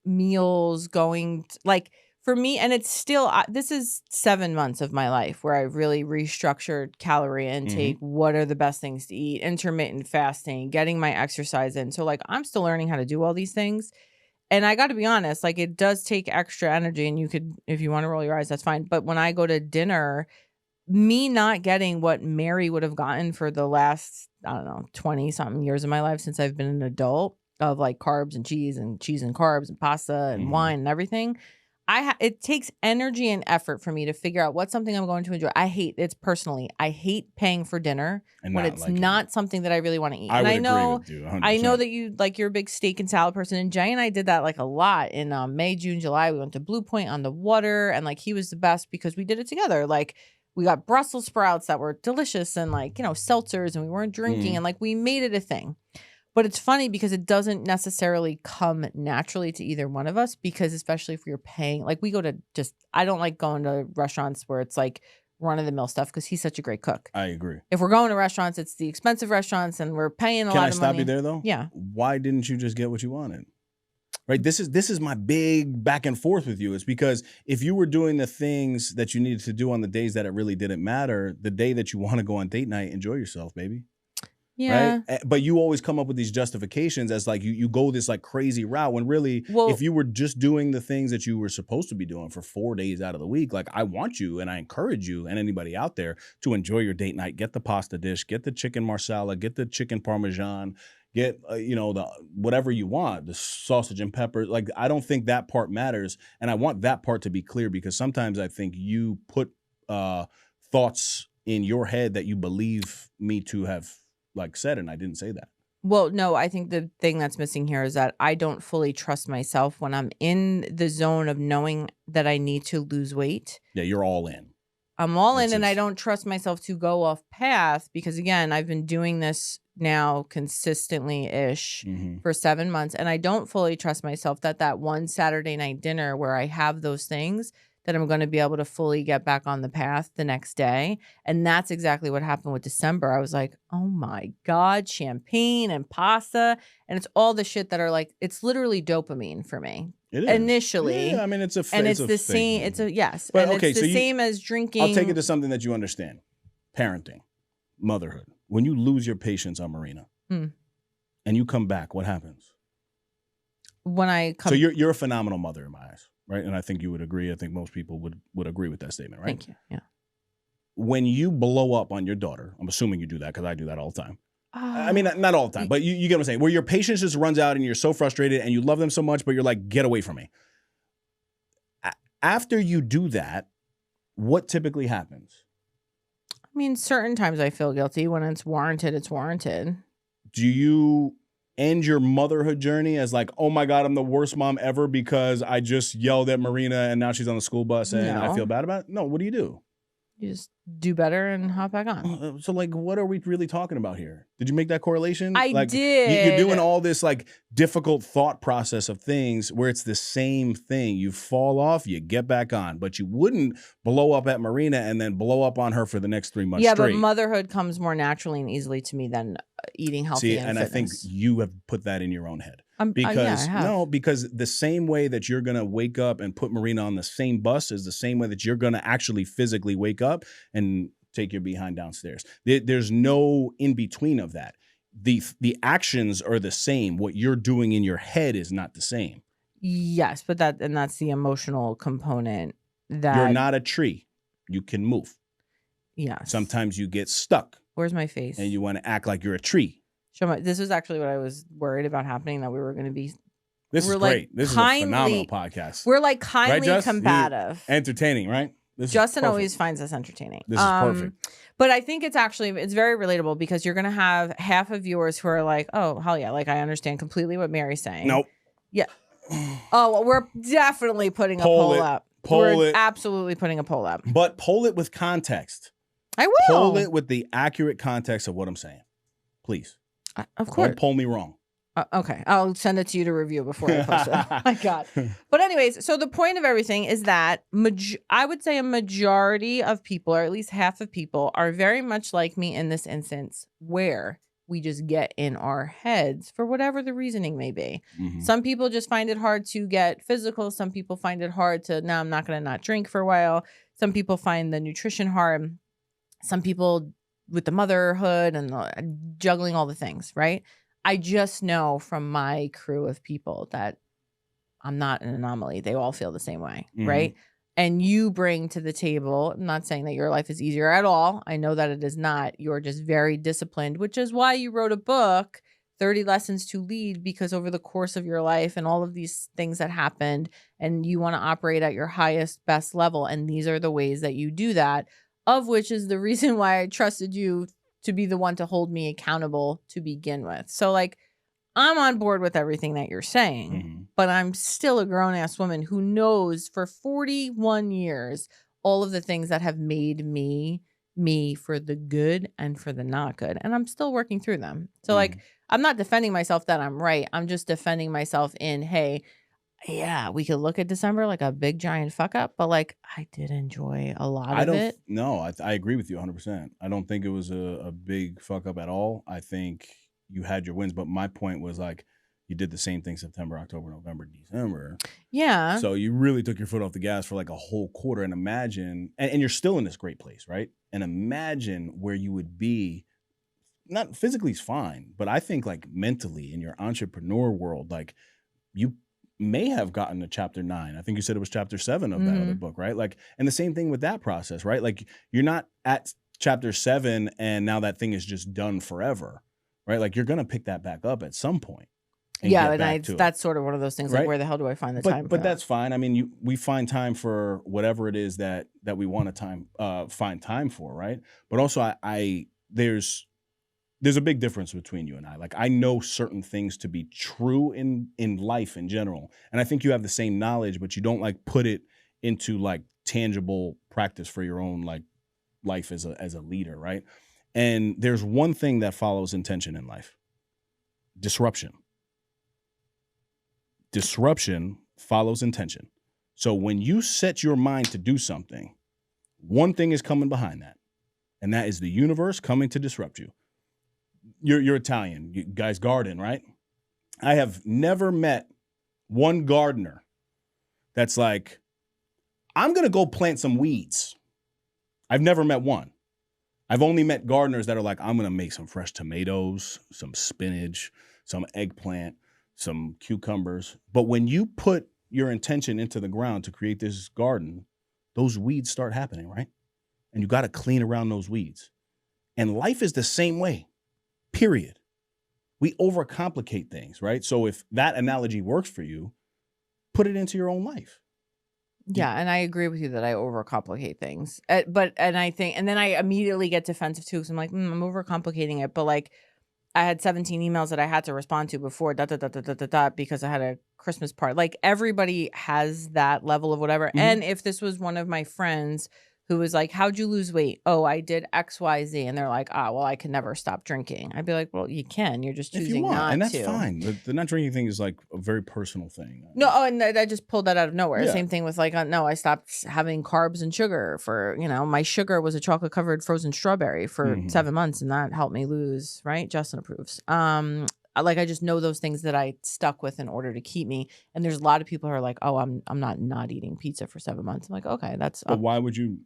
meals, going, like for me, and it's still, this is 7 months of my life where I really restructured calorie intake, what are the best things to eat, intermittent fasting, getting my exercise in. So like I'm still learning how to do all these things. And I got to be honest, like it does take extra energy, and you could, if you want to roll your eyes, that's fine. But when I go to dinner, me not getting what Mary would have gotten for the last, I don't know, 20 something years of my life since I've been an adult, of like carbs and cheese and carbs and pasta and wine and everything. It takes energy and effort for me to figure out what's something I'm going to enjoy. I hate paying for dinner when it's not something that I really want to eat. I agree with you 100%. I know that you're a big steak and salad person, and Jay and I did that like a lot in May, June, July. We went to Blue Point on the water, and like he was the best because we did it together. Like we got Brussels sprouts that were delicious, and like, seltzers, and we weren't drinking, and like we made it a thing. But it's funny because it doesn't necessarily come naturally to either one of us, because especially if you're paying, like we go to I don't like going to restaurants where it's like run-of-the-mill stuff because he's such a great cook. I agree. If we're going to restaurants, it's the expensive restaurants and we're paying a lot of money. Can I stop you there though? Yeah. Why didn't you just get what you wanted? right? This is my big back and forth with you. It's because if you were doing the things that you needed to do on the days that it really didn't matter, the day that you want to go on date night, enjoy yourself, baby. Yeah. Right. But you always come up with these justifications as like you go this like crazy route when really, if you were just doing the things that you were supposed to be doing for 4 days out of the week, like I want you and I encourage you and anybody out there to enjoy your date night. Get the pasta dish, get the chicken marsala, get the chicken parmesan, get the whatever you want, the sausage and pepper. Like I don't think that part matters, and I want that part to be clear because sometimes I think you put thoughts in your head that you believe me to have like said, and I didn't say that. Well, no, I think the thing that's missing here is that I don't fully trust myself when I'm in the zone of knowing that I need to lose weight. Yeah, you're all in. I'm all in, and I don't trust myself to go off path because, again, I've been doing this now consistently-ish for 7 months, and I don't fully trust myself that one Saturday night dinner where I have those things that I'm going to be able to fully get back on the path the next day. And that's exactly what happened with December. I was like, oh my God, champagne and pasta. And it's all the shit that are like, it's literally dopamine for me. It is. Initially. Yeah, I mean, it's the same. Yes. But, and okay, it's the same as drinking. I'll take it to something that you understand. Parenting, motherhood. When you lose your patience on Marina and you come back, what happens? When I come. So you're a phenomenal mother in my eyes. Right. And I think you would agree. I think most people would agree with that statement. Right. Thank you. Yeah. When you blow up on your daughter, I'm assuming you do that because I do that all the time. I mean, not all the time, but you get what I'm saying, where your patience just runs out and you're so frustrated and you love them so much, but you're like, get away from me. After you do that, what typically happens? I mean, certain times I feel guilty. When it's warranted, it's warranted. Do you end your motherhood journey as like, oh my God, I'm the worst mom ever because I just yelled at Marina and now she's on the school bus and I feel bad about it? No, what do? You just do better and hop back on. So like, what are we really talking about here? Did you make that correlation? I like, did. You're doing all this like difficult thought process of things where it's the same thing. You fall off, you get back on, but you wouldn't blow up at Marina and then blow up on her for the next 3 months straight. But motherhood comes more naturally and easily to me than eating healthy and fitness. I think you have put that in your own head. Because the same way that you're going to wake up and put Marina on the same bus is the same way that you're going to actually physically wake up and take your behind downstairs. There's no in between of that. The actions are the same. What you're doing in your head is not the same. Yes, but that's the emotional component. That you're not a tree. You can move. Yes. Sometimes you get stuck. Where's my face? And you want to act like you're a tree. This was actually what I was worried about happening, that we were going to be. This is great. This is a phenomenal podcast. We're like kindly combative. Entertaining, right? Justin always finds us entertaining. This is perfect. But I think it's very relatable because you're going to have half of viewers who are like, oh, hell yeah. Like, I understand completely what Mary's saying. Nope. Yeah. Oh, well, we're definitely putting a poll up. We're absolutely putting a poll up. But poll it with context. I will. Poll it with the accurate context of what I'm saying. Please. Of course. Don't poll me wrong. Okay. I'll send it to you to review before I post it. Oh my God. But anyways, so the point of everything is that I would say a majority of people, or at least half of people, are very much like me in this instance, where we just get in our heads for whatever the reasoning may be. Mm-hmm. Some people just find it hard to get physical. Some people find it hard to, no, I'm not going to not drink for a while. Some people find the nutrition hard. Some people with the motherhood and juggling all the things, right? I just know from my crew of people that I'm not an anomaly. They all feel the same way, right? And you bring to the table, I'm not saying that your life is easier at all. I know that it is not. You're just very disciplined, which is why you wrote a book, 30 Lessons to Lead, because over the course of your life and all of these things that happened, and you want to operate at your highest, best level. And these are the ways that you do that, of which is the reason why I trusted you to be the one to hold me accountable to begin with. So like, I'm on board with everything that you're saying, but I'm still a grown-ass woman who knows for 41 years all of the things that have made me for the good and for the not good. And I'm still working through them. So like, I'm not defending myself that I'm right. I'm just defending myself in, hey, yeah, we could look at December like a big giant fuck up, but like I did enjoy a lot of it. No, I agree with you 100%. I don't think it was a big fuck up at all. I think you had your wins, but my point was like, You did the same thing September, October, November, December. Yeah. So you really took your foot off the gas for like a whole quarter. And imagine, and you're still in this great place, right? And imagine where you would be. Not physically is fine, but I think like mentally in your entrepreneur world, like you may have gotten to chapter 9. I think you said it was chapter 7 of that other book, right? Like, and the same thing with that process, right? Like you're not at chapter 7 and now that thing is just done forever, right? Like you're going to pick that back up at some point. Yeah, and that's sort of one of those things, right? like where the hell do I find the time for But that? that's fine. I mean, we find time for whatever it is that we want to find time for, right? But also there's a big difference between you and I. Like I know certain things to be true in life in general. And I think you have the same knowledge, but you don't like put it into like tangible practice for your own like life as a leader, right? And there's one thing that follows intention in life. Disruption. Disruption follows intention. So when you set your mind to do something, one thing is coming behind that. And that is the universe coming to disrupt you. You're Italian. You guys garden, right? I have never met one gardener that's like, I'm going to go plant some weeds. I've never met one. I've only met gardeners that are like, I'm going to make some fresh tomatoes, some spinach, some eggplant, some cucumbers. But when you put your intention into the ground to create this garden, those weeds start happening, right? And you got to clean around those weeds. And life is the same way, period. We overcomplicate things, right? So if that analogy works for you, put it into your own life. Yeah, and I agree with you that I overcomplicate things. And then I immediately get defensive too, because I'm like, I'm overcomplicating it. But like, I had 17 emails that I had to respond to before because I had a Christmas party. Like everybody has that level of whatever. Mm-hmm. And if this was one of my friends who was like, how'd you lose weight? Oh, I did X, Y, Z. And they're like, well, I can never stop drinking. I'd be like, well, you can. You're just choosing not to. And that's fine. The not drinking thing is like a very personal thing. No, and I just pulled that out of nowhere. Yeah. Same thing with like, no, I stopped having carbs and sugar for, my sugar was a chocolate covered frozen strawberry for 7 months. And that helped me lose, right? Justin approves. Like I just know those things that I stuck with in order to keep me. And there's a lot of people who are like, oh, I'm not eating pizza for 7 months. I'm like, okay, that's. But why would you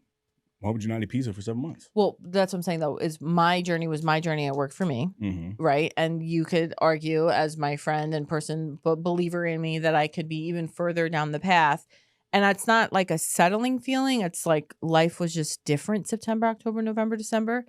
not eat pizza for 7 months? Well, that's what I'm saying though, is my journey was my journey. It worked for me. Right. And you could argue as my friend and person, but believer in me, that I could be even further down the path. And it's not like a settling feeling. It's like life was just different September, October, November, December.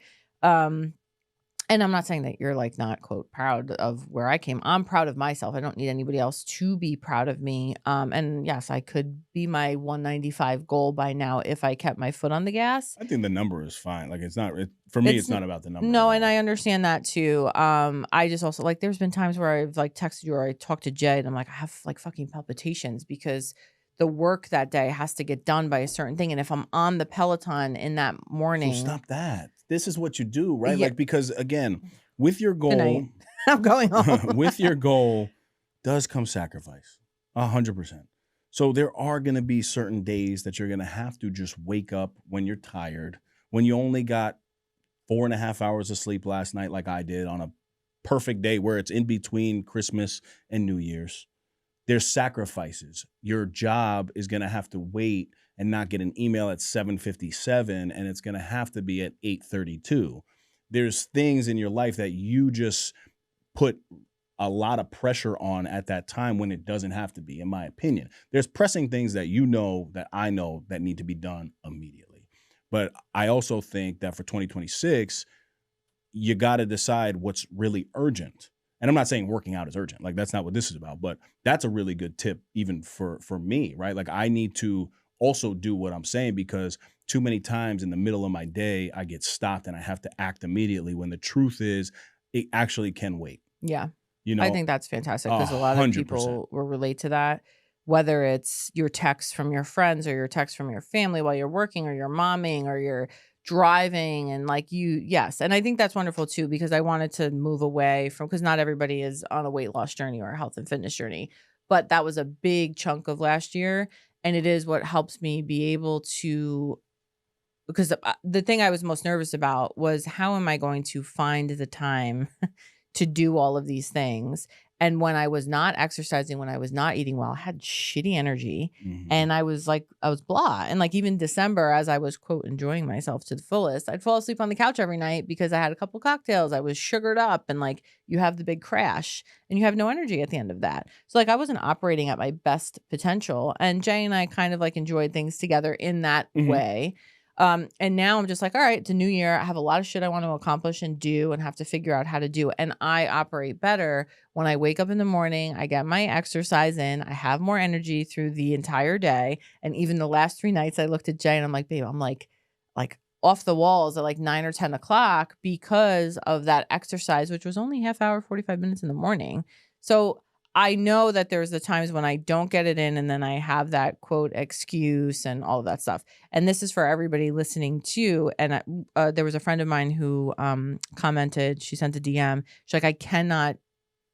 And I'm not saying that you're like not, quote, proud of where I came. I'm proud of myself. I don't need anybody else to be proud of me. And yes, I could be my 195 goal by now if I kept my foot on the gas. I think the number is fine. Like it's not, for me, it's not about the number. No, and I understand that too. I just also like, there's been times where I've like texted you or I talked to Jay and I'm like, I have like fucking palpitations because the work that day has to get done by a certain thing. And if I'm on the Peloton in that morning. So stop that. This is what you do, right? Yeah. Like, because again, with your goal, I'm going home. with your goal does come sacrifice, 100%. So there are going to be certain days that you're going to have to just wake up when you're tired, when you only got 4.5 hours of sleep last night, like I did on a perfect day where it's in between Christmas and New Year's. There's sacrifices. Your job is going to have to wait and not get an email at 7:57, and it's going to have to be at 8:32. There's things in your life that you just put a lot of pressure on at that time when it doesn't have to be, in my opinion. There's pressing things that you know, that I know, that need to be done immediately. But I also think that for 2026, you got to decide what's really urgent. And I'm not saying working out is urgent. Like, that's not what this is about. But that's a really good tip even for me, right? Like, I need to also do what I'm saying, because too many times in the middle of my day, I get stopped and I have to act immediately, when the truth is it actually can wait. Yeah. You know, I think that's fantastic, because a lot of 100%. people will relate to that, whether it's your texts from your friends or your texts from your family while you're working or you're momming or you're driving, and like yes. And I think that's wonderful too, because I wanted to move away from, because not everybody is on a weight loss journey or a health and fitness journey, but that was a big chunk of last year. And it is what helps me be able to, because the thing I was most nervous about was, how am I going to find the time to do all of these things. And when I was not exercising, when I was not eating well, I had shitty energy. And I was blah. And like even December, as I was, quote, enjoying myself to the fullest, I'd fall asleep on the couch every night because I had a couple cocktails. I was sugared up, and like you have the big crash and you have no energy at the end of that. So like I wasn't operating at my best potential. And Jay and I kind of like enjoyed things together in that way. And now I'm just like, all right, it's a new year. I have a lot of shit I want to accomplish and do and have to figure out how to do. And I operate better when I wake up in the morning, I get my exercise in, I have more energy through the entire day. And even the last 3 nights I looked at Jay and I'm like, babe, I'm like off the walls at like 9 or 10 o'clock because of that exercise, which was only half hour, 45 minutes in the morning. So I know that there's the times when I don't get it in and then I have that, quote, excuse and all of that stuff. And this is for everybody listening too. And there was a friend of mine who commented, she sent a DM. She's like, I cannot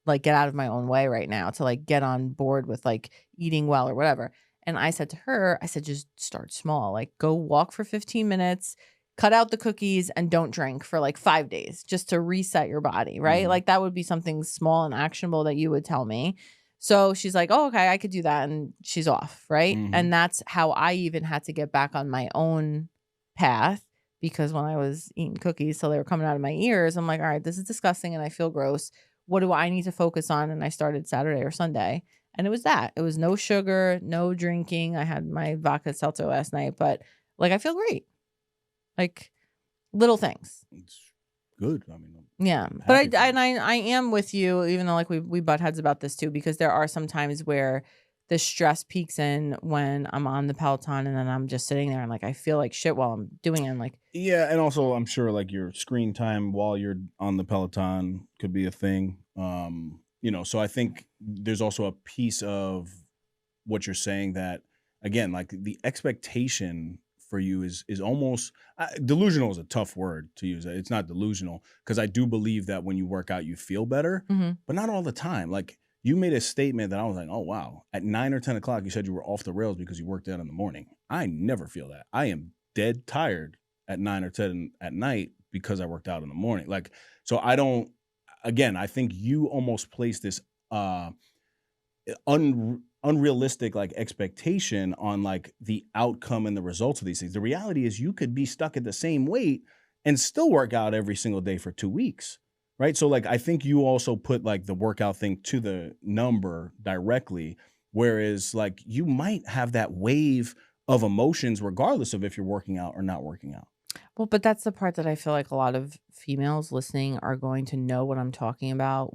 like get out of my own way right now to like get on board with like eating well or whatever. And I said to her, I said, just start small, like go walk for 15 minutes, cut out the cookies and don't drink for like 5 days just to reset your body, right? Like that would be something small and actionable that you would tell me. So she's like, oh, okay, I could do that. And she's off, right? And that's how I even had to get back on my own path, because when I was eating cookies till they were coming out of my ears, I'm like, all right, this is disgusting and I feel gross. What do I need to focus on? And I started Saturday or Sunday. And it was that. It was no sugar, no drinking. I had my vodka seltzer last night, but like I feel great. Like little things. It's good. I mean, yeah, but I am with you, even though like we butt heads about this too, because there are some times where the stress peaks in when I'm on the Peloton and then I'm just sitting there and like I feel like shit while I'm doing it. And like yeah, and also I'm sure like your screen time while you're on the Peloton could be a thing. So I think there's also a piece of what you're saying that again, like the expectation for you is almost delusional is a tough word to use. It's not delusional because I do believe that when you work out, you feel better, but not all the time. Like you made a statement that I was like, oh, wow. At 9 or 10 o'clock, you said you were off the rails because you worked out in the morning. I never feel that. I am dead tired at 9 or 10 at night because I worked out in the morning. Like, so I don't, again, I think you almost place this unrealistic like expectation on like the outcome and the results of these things. The reality is you could be stuck at the same weight and still work out every single day for 2 weeks, right? So like I think you also put like the workout thing to the number directly, whereas like you might have that wave of emotions regardless of if you're working out or not working out. Well, but that's the part that I feel like a lot of females listening are going to know what I'm talking about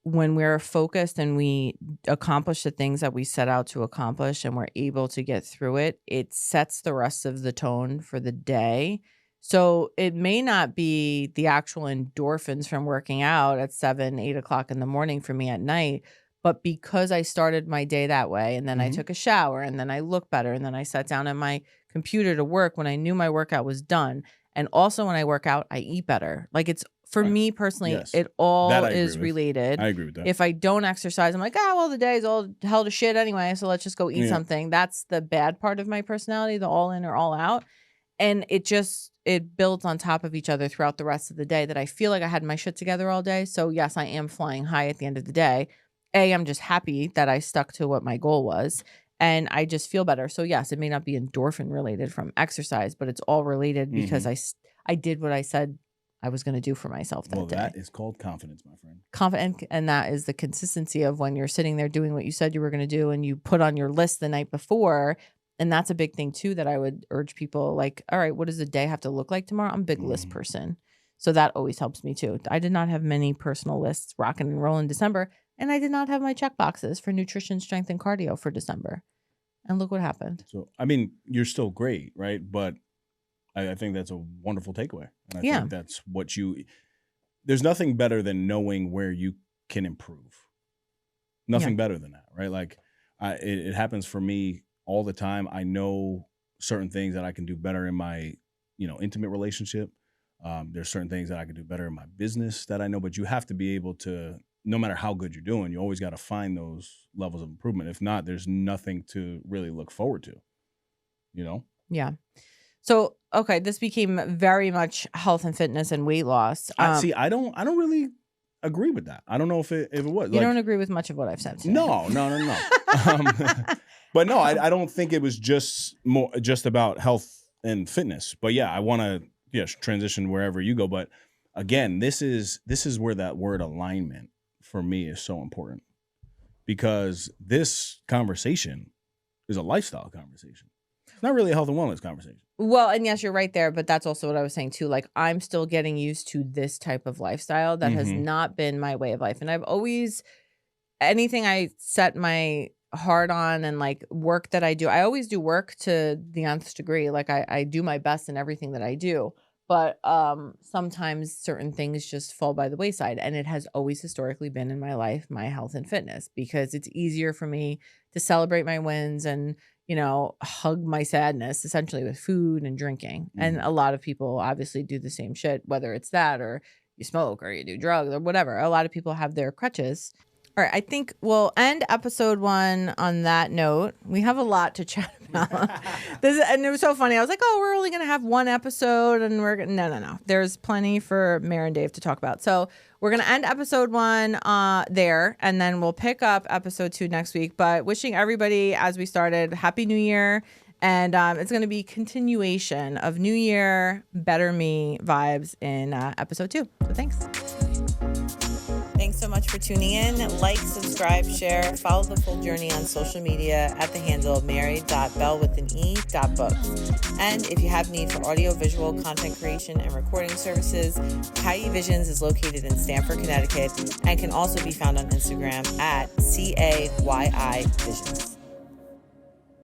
when we're focused and we accomplish the things that we set out to accomplish and we're able to get through it, it sets the rest of the tone for the day. So it may not be the actual endorphins from working out at 7, 8 o'clock in the morning for me at night, but because I started my day that way and then I took a shower and then I looked better and then I sat down at my computer to work when I knew my workout was done. And also when I work out, I eat better. Like it's, for me personally, it all is related. I agree with that. If I don't exercise, I'm like, well, the day's all hell to shit anyway, so let's just go eat something. That's the bad part of my personality, the all in or all out. And it builds on top of each other throughout the rest of the day that I feel like I had my shit together all day. So yes, I am flying high at the end of the day. I'm just happy that I stuck to what my goal was. And I just feel better. So yes, it may not be endorphin related from exercise, but it's all related because I did what I said I was going to do for myself that day. Well, that is called confidence, my friend. Confident, and that is the consistency of when you're sitting there doing what you said you were going to do and you put on your list the night before. And that's a big thing too that I would urge people like, all right, what does the day have to look like tomorrow? I'm a big list person. So that always helps me too. I did not have many personal lists rocking and rolling in December, and I did not have my check boxes for nutrition, strength, and cardio for December. And look what happened. So, I mean, you're still great, right? But I think that's a wonderful takeaway. And I think that's what there's nothing better than knowing where you can improve. Nothing better than that, right? Like it happens for me all the time. I know certain things that I can do better in my, intimate relationship. There's certain things that I can do better in my business that I know, but you have to be able to, no matter how good you're doing, you always got to find those levels of improvement. If not, there's nothing to really look forward to, Yeah. So, okay, this became very much health and fitness and weight loss. I don't really agree with that. I don't know if it was. You don't agree with much of what I've said today. No. But no, I don't think it was just about health and fitness. But yeah, I want to transition wherever you go. But again, this is where that word alignment for me is so important, because this conversation is a lifestyle conversation. It's not really a health and wellness conversation. Well, and yes, you're right there, but that's also what I was saying too. Like, I'm still getting used to this type of lifestyle that has not been my way of life. And I've always, anything I set my heart on and like work that I do, I always do work to the nth degree. Like I do my best in everything that I do. But sometimes certain things just fall by the wayside. And it has always historically been in my life, my health and fitness, because it's easier for me to celebrate my wins and, hug my sadness essentially with food and drinking. And a lot of people obviously do the same shit, whether it's that or you smoke or you do drugs or whatever. A lot of people have their crutches. All right, I think we'll end episode 1 on that note. We have a lot to chat about. And it was so funny. I was like, oh, we're only going to have 1 episode. And we're going to, no. There's plenty for Mary and Dave to talk about. So we're going to end episode 1 there. And then we'll pick up episode 2 next week. But wishing everybody, as we started, Happy New Year. And it's going to be continuation of New Year, Better Me vibes in episode 2. So thanks. Thanks so much for tuning in. Like, subscribe, share, follow the full journey on social media at the handle mary.belle.books. And if you have need for audio-visual content creation and recording services, Cayi Visions is located in Stamford, Connecticut, and can also be found on Instagram at CAYI Visions.